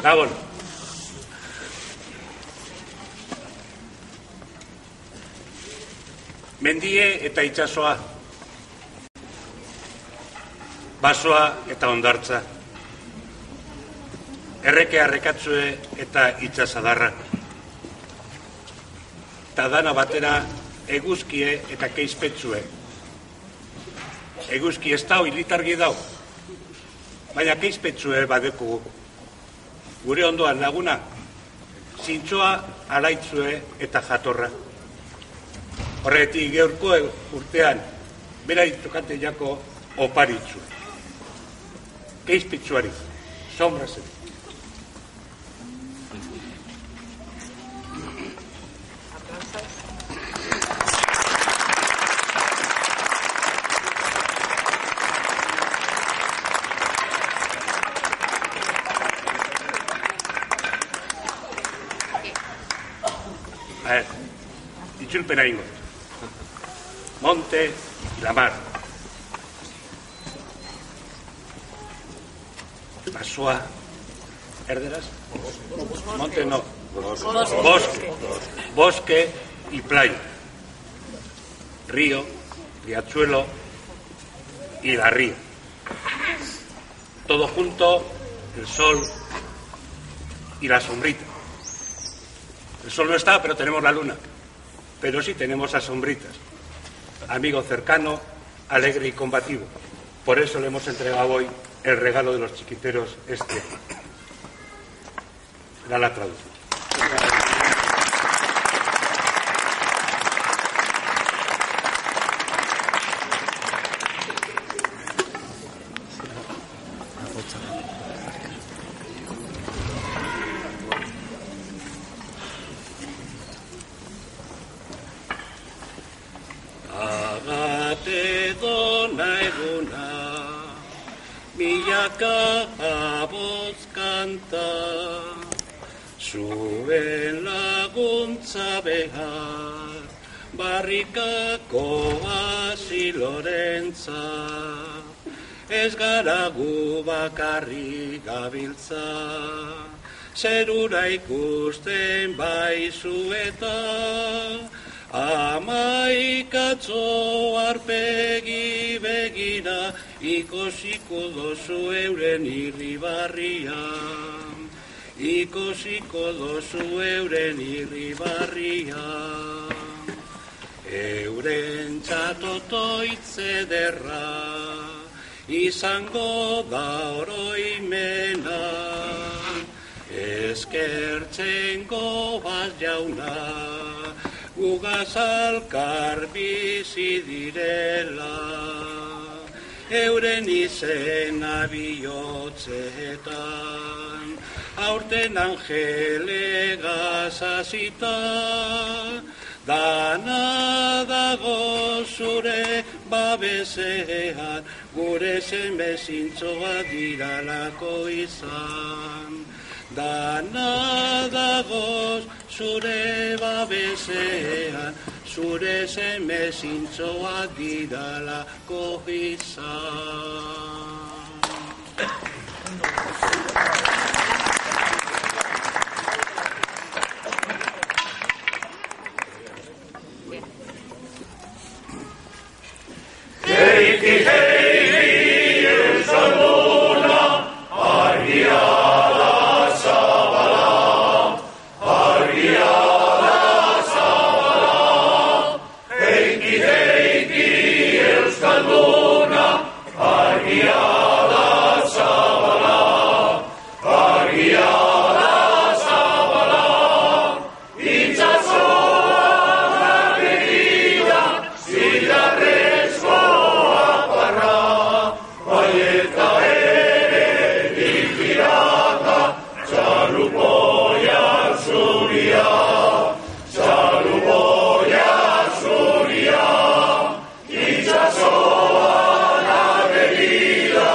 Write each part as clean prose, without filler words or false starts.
Gabon. Mendie eta itsasoa, basoa eta hondartza, erreke arrekatzue eta itsasadarra, eta dana batera eguzkie eta keizpetzue. Eguzki ez dau, ilitargi dau, baina keizpetzue badekugu. Gure ondoan laguna, zintzoa alaitzue eta jatorra. Horretik geurko urtean, bera itokate jako oparitzue. Keizpetzuari, sombra zen. Itzulpena ingo. Monte y la mar. Basoa, erderaz? Monte no. Bosque. Bosque y playa. Río, riachuelo y la ría. Todo junto, el sol y la sombrita. El sol no está, pero tenemos la luna. Pero sí tenemos a sombritas. Amigo cercano, alegre y combativo. Por eso le hemos entregado hoy el regalo de los chiquiteros este año. Da la traducción. Aboz kanta, zuen laguntza behar, barrikako asilorentza, ez gara gu bakarrik gabiltza, zerura ikusten baizu eta, amaikatzo arpegi begira, ikosiko dozu euren irribarria. Ikosiko dozu euren irribarria. Euren txatotoitze derra, izango da oroimena. Eskertzen gobaz jauna, gugaz alkar bizi direla. Euren izena bihotzetan, aurten angele gazazita, dana dago zure babesean, gure seme zintzoa diralako izan. Dana dago zure babesean, zure seme zintzoa diralako izan. Heiki, heiki, euskalduna, argia da zabala, argia da zabala. Heiki, heiki, euskalduna, argia da zabala, argia da zabala. Itsasoa begira, zilarrezko itsasoa begira,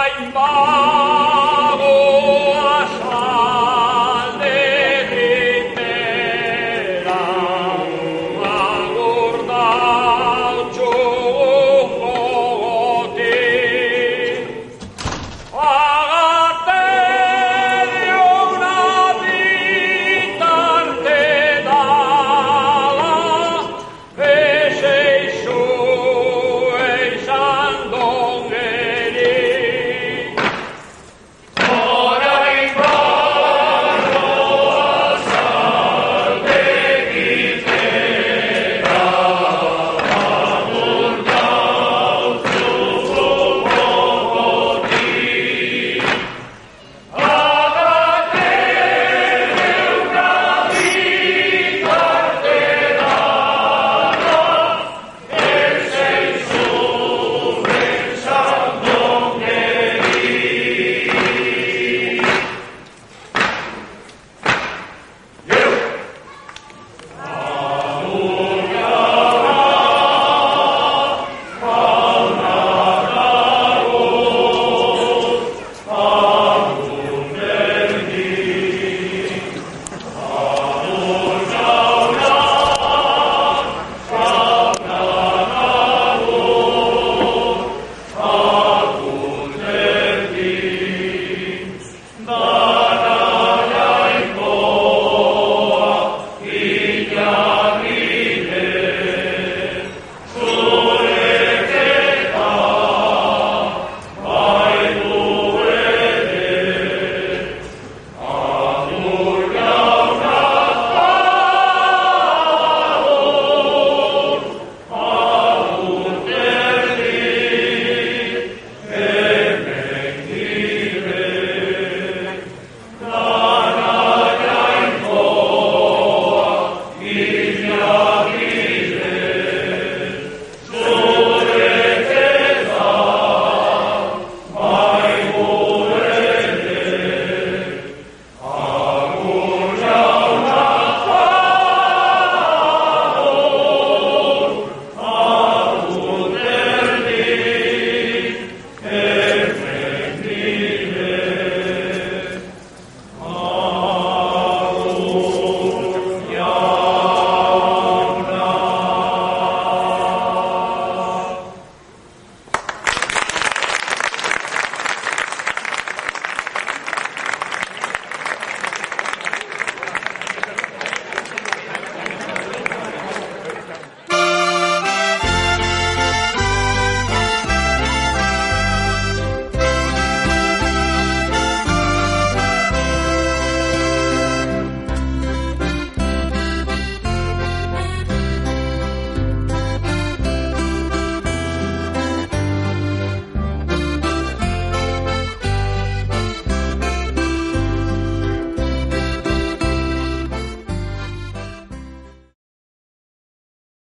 hainbat